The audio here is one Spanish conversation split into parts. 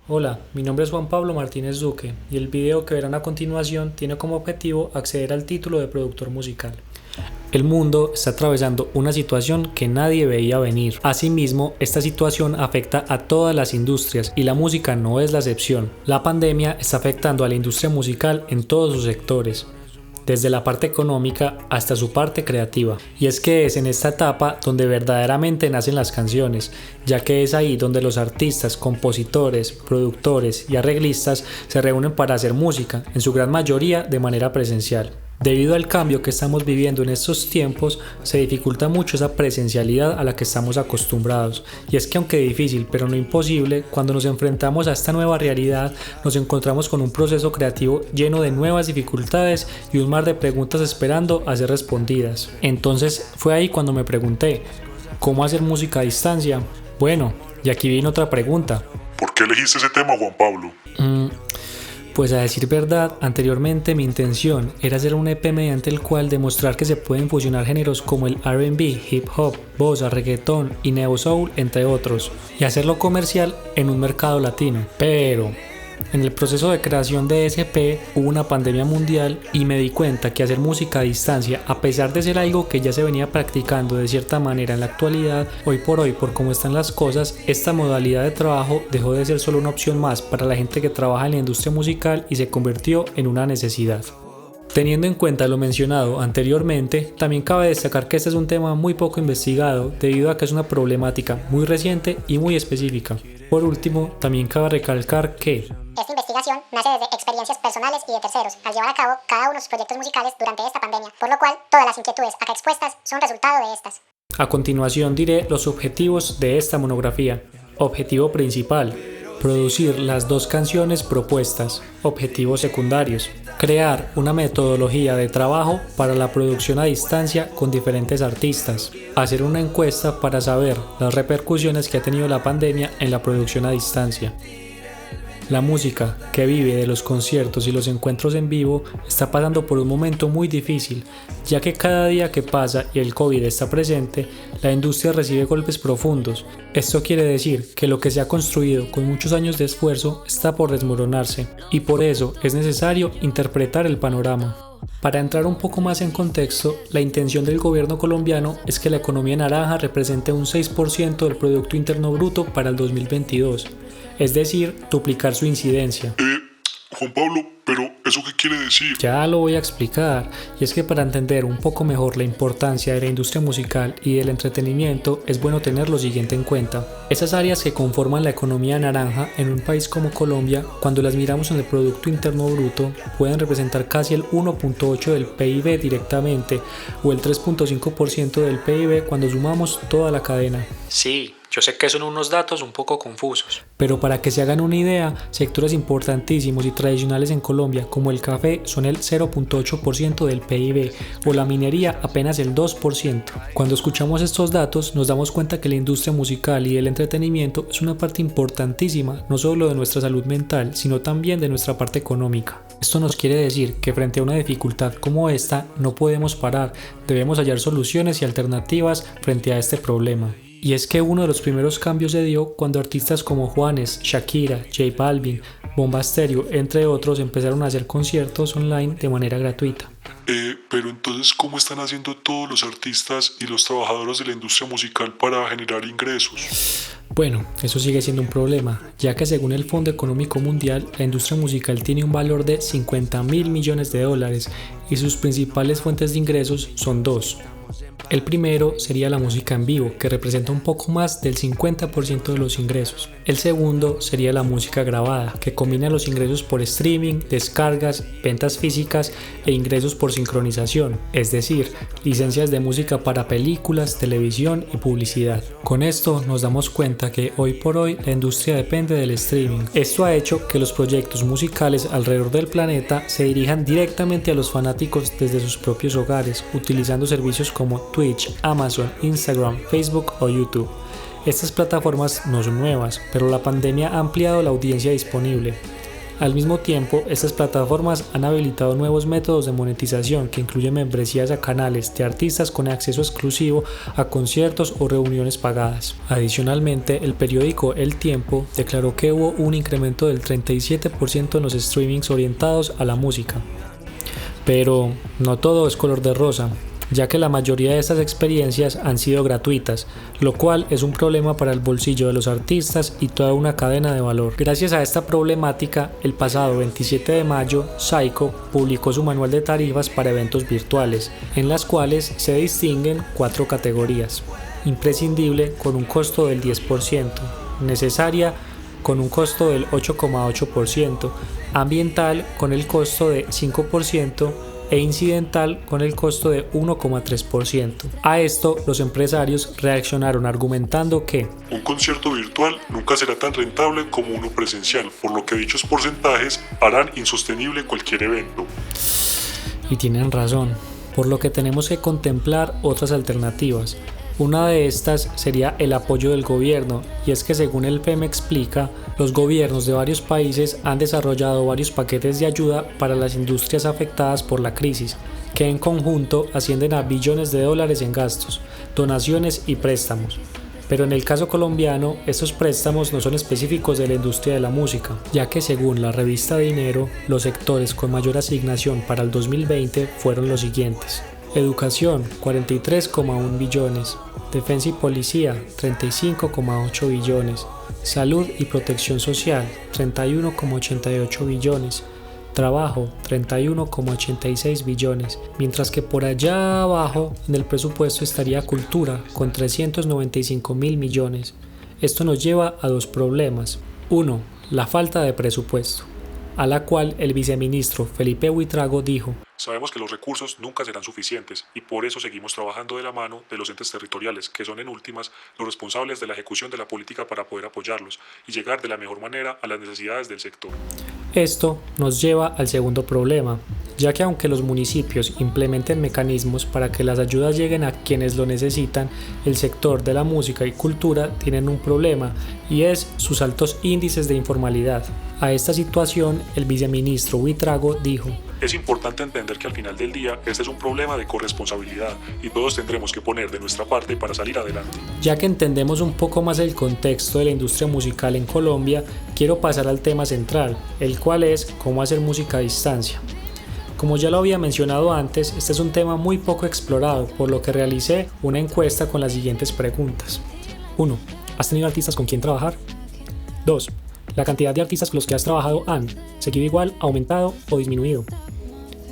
Hola, mi nombre es Juan Pablo Martínez Duque y el video que verán a continuación tiene como objetivo acceder al título de productor musical. El mundo está atravesando una situación que nadie veía venir. Asimismo, esta situación afecta a todas las industrias y la música no es la excepción. La pandemia está afectando a la industria musical en todos sus sectores, desde la parte económica hasta su parte creativa. Y es que es en esta etapa donde verdaderamente nacen las canciones, ya que es ahí donde los artistas, compositores, productores y arreglistas se reúnen para hacer música, en su gran mayoría de manera presencial. Debido al cambio que estamos viviendo en estos tiempos, se dificulta mucho esa presencialidad a la que estamos acostumbrados. Y es que aunque difícil, pero no imposible, cuando nos enfrentamos a esta nueva realidad, nos encontramos con un proceso creativo lleno de nuevas dificultades y un mar de preguntas esperando a ser respondidas. Entonces fue ahí cuando me pregunté, ¿cómo hacer música a distancia? Bueno, y aquí viene otra pregunta. ¿Por qué elegiste ese tema, Juan Pablo? Pues a decir verdad, anteriormente mi intención era hacer un EP mediante el cual demostrar que se pueden fusionar géneros como el R&B, hip hop, bossa, reggaetón y neo soul, entre otros, y hacerlo comercial en un mercado latino. Pero en el proceso de creación de ese EP hubo una pandemia mundial y me di cuenta que hacer música a distancia, a pesar de ser algo que ya se venía practicando de cierta manera en la actualidad, hoy por cómo están las cosas, esta modalidad de trabajo dejó de ser solo una opción más para la gente que trabaja en la industria musical y se convirtió en una necesidad. Teniendo en cuenta lo mencionado anteriormente, también cabe destacar que este es un tema muy poco investigado debido a que es una problemática muy reciente y muy específica. Por último, también cabe recalcar que esta investigación nace desde experiencias personales y de terceros, al llevar a cabo cada uno de sus proyectos musicales durante esta pandemia, por lo cual todas las inquietudes acá expuestas son resultado de estas. A continuación diré los objetivos de esta monografía. Objetivo principal: producir las 2 canciones propuestas. Objetivos secundarios: crear una metodología de trabajo para la producción a distancia con diferentes artistas. Hacer una encuesta para saber las repercusiones que ha tenido la pandemia en la producción a distancia. La música, que vive de los conciertos y los encuentros en vivo, está pasando por un momento muy difícil, ya que cada día que pasa y el COVID está presente, la industria recibe golpes profundos. Esto quiere decir que lo que se ha construido con muchos años de esfuerzo está por desmoronarse, y por eso es necesario interpretar el panorama. Para entrar un poco más en contexto, la intención del gobierno colombiano es que la economía naranja represente un 6% del Producto Interno Bruto para el 2022, es decir, duplicar su incidencia. Juan Pablo, pero ¿eso qué quiere decir? Ya lo voy a explicar, y es que para entender un poco mejor la importancia de la industria musical y del entretenimiento es bueno tener lo siguiente en cuenta. Esas áreas que conforman la economía naranja en un país como Colombia, cuando las miramos en el Producto Interno Bruto, pueden representar casi el 1.8 del PIB directamente o el 3.5% del PIB cuando sumamos toda la cadena. Sí, yo sé que son unos datos un poco confusos, pero para que se hagan una idea, sectores importantísimos y tradicionales en Colombia como el café son el 0.8% del PIB o la minería apenas el 2%. Cuando escuchamos estos datos nos damos cuenta que la industria musical y el entretenimiento es una parte importantísima no solo de nuestra salud mental, sino también de nuestra parte económica. Esto nos quiere decir que frente a una dificultad como esta no podemos parar, debemos hallar soluciones y alternativas frente a este problema. Y es que uno de los primeros cambios se dio cuando artistas como Juanes, Shakira, J Balvin, Bomba Estéreo, entre otros, empezaron a hacer conciertos online de manera gratuita. Pero entonces, ¿cómo están haciendo todos los artistas y los trabajadores de la industria musical para generar ingresos? Bueno, eso sigue siendo un problema, ya que según el Fondo Económico Mundial, la industria musical tiene un valor de $50.000 millones y sus principales fuentes de ingresos son 2. El primero sería la música en vivo, que representa un poco más del 50% de los ingresos. El segundo sería la música grabada, que combina los ingresos por streaming, descargas, ventas físicas e ingresos por sincronización, es decir, licencias de música para películas, televisión y publicidad. Con esto nos damos cuenta que hoy por hoy la industria depende del streaming. Esto ha hecho que los proyectos musicales alrededor del planeta se dirijan directamente a los fanáticos desde sus propios hogares, utilizando servicios como Twitch, Amazon, Instagram, Facebook o YouTube. Estas plataformas no son nuevas, pero la pandemia ha ampliado la audiencia disponible. Al mismo tiempo, estas plataformas han habilitado nuevos métodos de monetización que incluyen membresías a canales de artistas con acceso exclusivo a conciertos o reuniones pagadas. Adicionalmente, el periódico El Tiempo declaró que hubo un incremento del 37% en los streamings orientados a la música. Pero no todo es color de rosa, ya que la mayoría de estas experiencias han sido gratuitas, lo cual es un problema para el bolsillo de los artistas y toda una cadena de valor. Gracias a esta problemática, el pasado 27 de mayo, Saiko publicó su manual de tarifas para eventos virtuales, en las cuales se distinguen 4 categorías: imprescindible con un costo del 10%, necesaria con un costo del 8,8%, ambiental con el costo de 5%, e incidental con el costo de 1,3%. A esto, los empresarios reaccionaron argumentando que un concierto virtual nunca será tan rentable como uno presencial, por lo que dichos porcentajes harán insostenible cualquier evento. Y tienen razón, por lo que tenemos que contemplar otras alternativas. Una de estas sería el apoyo del gobierno, y es que según el FEM explica, los gobiernos de varios países han desarrollado varios paquetes de ayuda para las industrias afectadas por la crisis, que en conjunto ascienden a billones de dólares en gastos, donaciones y préstamos. Pero en el caso colombiano, estos préstamos no son específicos de la industria de la música, ya que según la revista Dinero, los sectores con mayor asignación para el 2020 fueron los siguientes: Educación, 43,1 billones. Defensa y Policía, 35,8 billones. Salud y Protección Social, 31,88 billones. Trabajo, 31,86 billones. Mientras que por allá abajo en el presupuesto estaría Cultura, con 395.000 millones. Esto nos lleva a 2 problemas. 1. La falta de presupuesto, a la cual el viceministro Felipe Buitrago dijo: sabemos que los recursos nunca serán suficientes y por eso seguimos trabajando de la mano de los entes territoriales, que son en últimas los responsables de la ejecución de la política para poder apoyarlos y llegar de la mejor manera a las necesidades del sector. Esto nos lleva al segundo problema, ya que aunque los municipios implementen mecanismos para que las ayudas lleguen a quienes lo necesitan, el sector de la música y cultura tienen un problema, y es sus altos índices de informalidad. A esta situación, el viceministro Buitrago dijo: es importante entender que al final del día este es un problema de corresponsabilidad y todos tendremos que poner de nuestra parte para salir adelante. Ya que entendemos un poco más el contexto de la industria musical en Colombia, quiero pasar al tema central, el cual es cómo hacer música a distancia. Como ya lo había mencionado antes, este es un tema muy poco explorado, por lo que realicé una encuesta con las siguientes preguntas. 1. ¿Has tenido artistas con quien trabajar? 2. ¿La cantidad de artistas con los que has trabajado han seguido igual, aumentado o disminuido?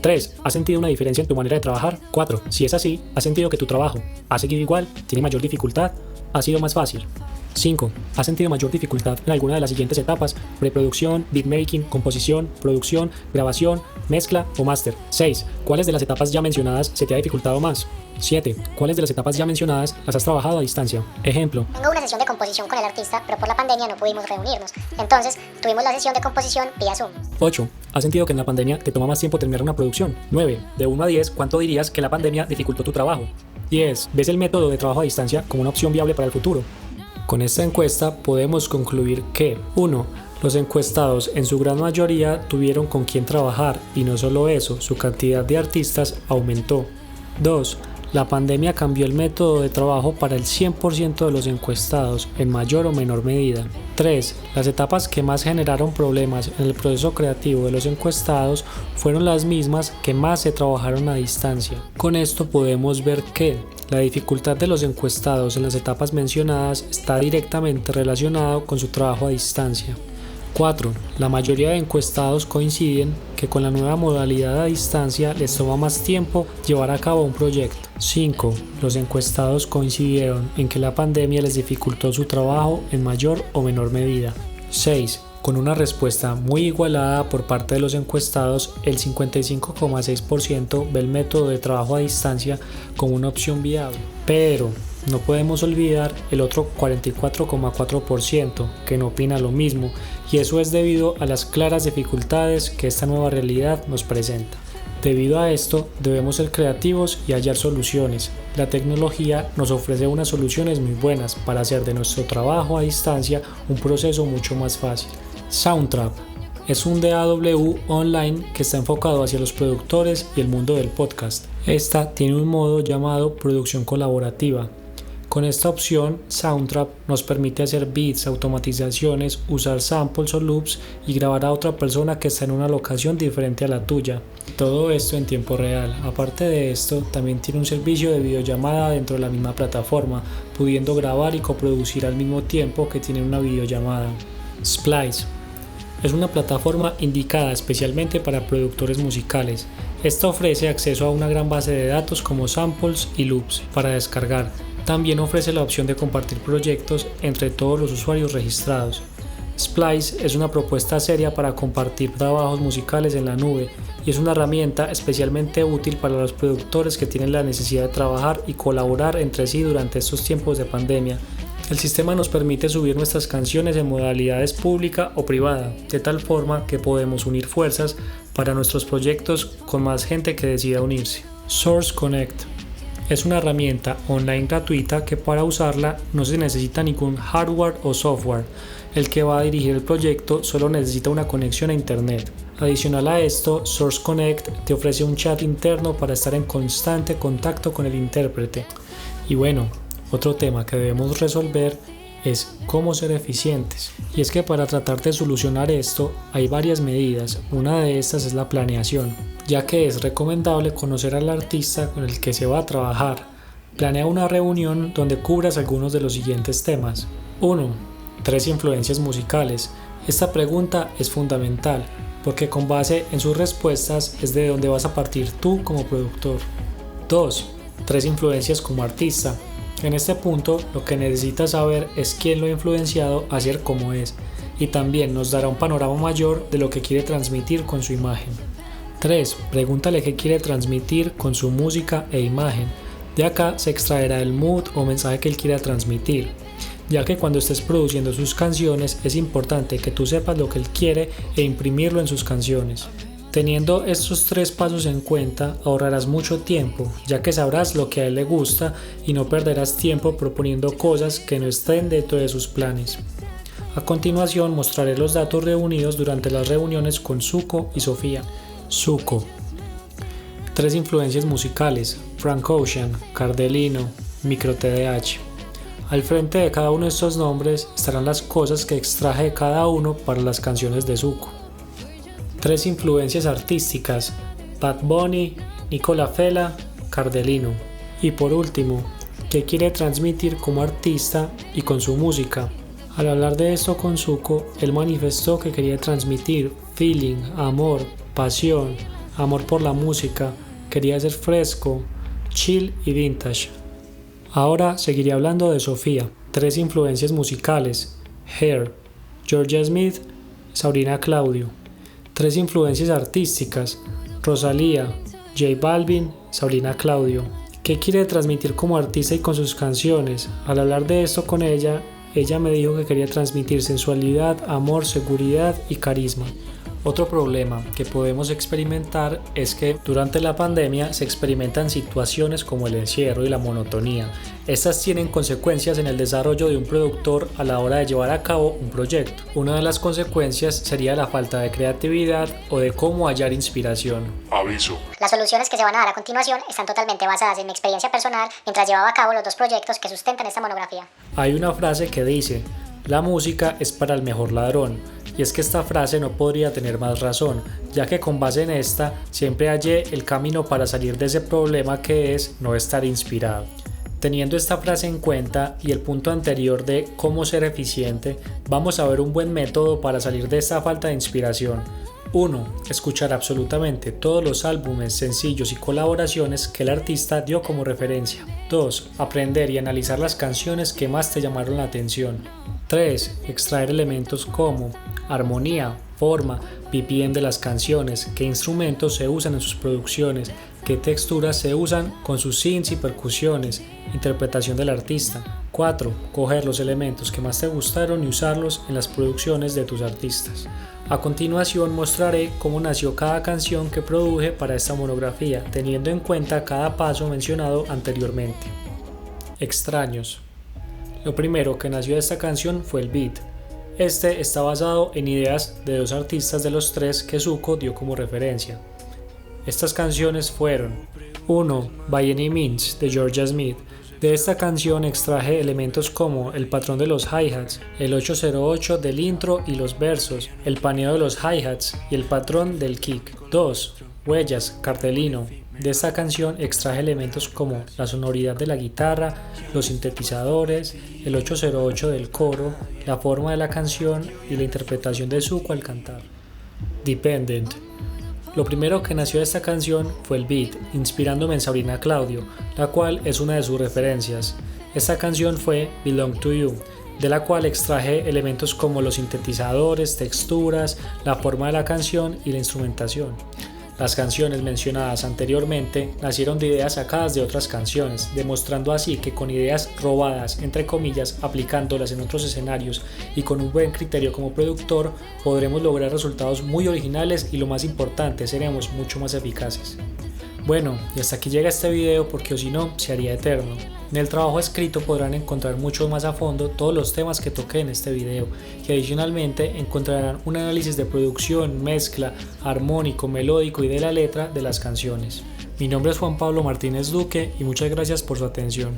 3. ¿Has sentido una diferencia en tu manera de trabajar? 4. Si es así, ¿has sentido que tu trabajo ha seguido igual, tiene mayor dificultad, ha sido más fácil? 5. ¿Has sentido mayor dificultad en alguna de las siguientes etapas: preproducción, beatmaking, composición, producción, grabación, mezcla o máster? 6. ¿Cuáles de las etapas ya mencionadas se te ha dificultado más? 7. ¿Cuáles de las etapas ya mencionadas las has trabajado a distancia? Ejemplo: tengo una sesión de composición con el artista, pero por la pandemia no pudimos reunirnos. Entonces, tuvimos la sesión de composición vía Zoom. 8. ¿Has sentido que en la pandemia te toma más tiempo terminar una producción? 9. De 1 a 10, ¿cuánto dirías que la pandemia dificultó tu trabajo? 10. ¿Ves el método de trabajo a distancia como una opción viable para el futuro? Con esta encuesta podemos concluir que 1. Los encuestados en su gran mayoría tuvieron con quién trabajar, y no solo eso, su cantidad de artistas aumentó. 2. La pandemia cambió el método de trabajo para el 100% de los encuestados, en mayor o menor medida. 3. Las etapas que más generaron problemas en el proceso creativo de los encuestados fueron las mismas que más se trabajaron a distancia. Con esto podemos ver que la dificultad de los encuestados en las etapas mencionadas está directamente relacionado con su trabajo a distancia. 4. La mayoría de encuestados coinciden que con la nueva modalidad a distancia les toma más tiempo llevar a cabo un proyecto. 5. Los encuestados coincidieron en que la pandemia les dificultó su trabajo en mayor o menor medida. 6. Con una respuesta muy igualada por parte de los encuestados, el 55,6% ve el método de trabajo a distancia como una opción viable. Pero no podemos olvidar el otro 44,4% que no opina lo mismo, y eso es debido a las claras dificultades que esta nueva realidad nos presenta. Debido a esto, debemos ser creativos y hallar soluciones. La tecnología nos ofrece unas soluciones muy buenas para hacer de nuestro trabajo a distancia un proceso mucho más fácil. Soundtrap, Es un DAW online que está enfocado hacia los productores y el mundo del podcast. Esta tiene un modo llamado producción colaborativa. Con esta opción, Soundtrap nos permite hacer beats, automatizaciones, usar samples o loops y grabar a otra persona que está en una locación diferente a la tuya. Todo esto en tiempo real. Aparte de esto, también tiene un servicio de videollamada dentro de la misma plataforma, pudiendo grabar y coproducir al mismo tiempo que tiene una videollamada. Splice es una plataforma indicada especialmente para productores musicales. Esta ofrece acceso a una gran base de datos como samples y loops para descargar. También ofrece la opción de compartir proyectos entre todos los usuarios registrados. Splice es una propuesta seria para compartir trabajos musicales en la nube y es una herramienta especialmente útil para los productores que tienen la necesidad de trabajar y colaborar entre sí durante estos tiempos de pandemia. El sistema nos permite subir nuestras canciones en modalidades pública o privada, de tal forma que podemos unir fuerzas para nuestros proyectos con más gente que decida unirse. Source Connect es una herramienta online gratuita que para usarla no se necesita ningún hardware o software. El que va a dirigir el proyecto solo necesita una conexión a internet. Adicional a esto, Source Connect te ofrece un chat interno para estar en constante contacto con el intérprete. Y bueno, otro tema que debemos resolver es cómo ser eficientes. Y es que para tratar de solucionar esto hay varias medidas. Una de estas es la planeación, ya que es recomendable conocer al artista con el que se va a trabajar. Planea una reunión donde cubras algunos de los siguientes temas. 1. 3 influencias musicales. Esta pregunta es fundamental porque con base en sus respuestas es de donde vas a partir tú como productor. 2. 3 influencias como artista. En este punto lo que necesitas saber es quién lo ha influenciado a ser como es y también nos dará un panorama mayor de lo que quiere transmitir con su imagen. 3. Pregúntale qué quiere transmitir con su música e imagen. De acá se extraerá el mood o mensaje que él quiera transmitir, ya que cuando estés produciendo sus canciones es importante que tú sepas lo que él quiere e imprimirlo en sus canciones. Teniendo estos 3 pasos en cuenta, ahorrarás mucho tiempo, ya que sabrás lo que a él le gusta y no perderás tiempo proponiendo cosas que no estén dentro de sus planes. A continuación mostraré los datos reunidos durante las reuniones con Zuko y Sofía. Zuko. 3 influencias musicales: Frank Ocean, Cardelino, Micro TDH. Al frente de cada uno de estos nombres estarán las cosas que extraje de cada uno para las canciones de Zuko. 3 influencias artísticas: Bad Bunny, Nicola Fela, Cardelino. Y por último, ¿qué quiere transmitir como artista y con su música? Al hablar de esto con Zuko, él manifestó que quería transmitir feeling, amor, pasión, amor por la música, quería ser fresco, chill y vintage. Ahora seguiré hablando de Sofía. 3 influencias musicales: Hair, Georgia Smith, Sabrina Claudio. 3 influencias artísticas: Rosalía, J Balvin, Sabrina Claudio. ¿Qué quiere transmitir como artista y con sus canciones? Al hablar de esto con ella me dijo que quería transmitir sensualidad, amor, seguridad y carisma. Otro problema que podemos experimentar es que durante la pandemia se experimentan situaciones como el encierro y la monotonía. Estas tienen consecuencias en el desarrollo de un productor a la hora de llevar a cabo un proyecto. Una de las consecuencias sería la falta de creatividad o de cómo hallar inspiración. Aviso. Las soluciones que se van a dar a continuación están totalmente basadas en mi experiencia personal mientras llevaba a cabo los 2 proyectos que sustentan esta monografía. Hay una frase que dice: la música es para el mejor ladrón. Y es que esta frase no podría tener más razón, ya que con base en esta siempre hallé el camino para salir de ese problema que es no estar inspirado. Teniendo esta frase en cuenta y el punto anterior de cómo ser eficiente, vamos a ver un buen método para salir de esta falta de inspiración. 1. Escuchar absolutamente todos los álbumes, sencillos y colaboraciones que el artista dio como referencia. 2. Aprender y analizar las canciones que más te llamaron la atención. 3. Extraer elementos como armonía, forma, BPM de las canciones, qué instrumentos se usan en sus producciones, qué texturas se usan con sus synths y percusiones, interpretación del artista. 4. Coger los elementos que más te gustaron y usarlos en las producciones de tus artistas. A continuación mostraré cómo nació cada canción que produje para esta monografía, teniendo en cuenta cada paso mencionado anteriormente. Extraños. Lo primero que nació de esta canción fue el beat. Este está basado en ideas de dos artistas de los tres que Zuko dio como referencia. Estas canciones fueron: 1. By Any Means de Georgia Smith. De esta canción extraje elementos como el patrón de los hi-hats, el 808 del intro y los versos, el paneo de los hi-hats y el patrón del kick. 2. Huellas, Cartelino. De esta canción extraje elementos como la sonoridad de la guitarra, los sintetizadores, el 808 del coro, la forma de la canción y la interpretación de Zuko al cantar. Dependent. Lo primero que nació de esta canción fue el beat, inspirándome en Sabrina Claudio, la cual es una de sus referencias. Esta canción fue Belong to You, de la cual extraje elementos como los sintetizadores, texturas, la forma de la canción y la instrumentación. Las canciones mencionadas anteriormente nacieron de ideas sacadas de otras canciones, demostrando así que con ideas robadas, entre comillas, aplicándolas en otros escenarios y con un buen criterio como productor, podremos lograr resultados muy originales y, lo más importante, seremos mucho más eficaces. Bueno, y hasta aquí llega este video, porque o si no, se haría eterno. En el trabajo escrito podrán encontrar mucho más a fondo todos los temas que toqué en este video, y adicionalmente encontrarán un análisis de producción, mezcla, armónico, melódico y de la letra de las canciones. Mi nombre es Juan Pablo Martínez Duque y muchas gracias por su atención.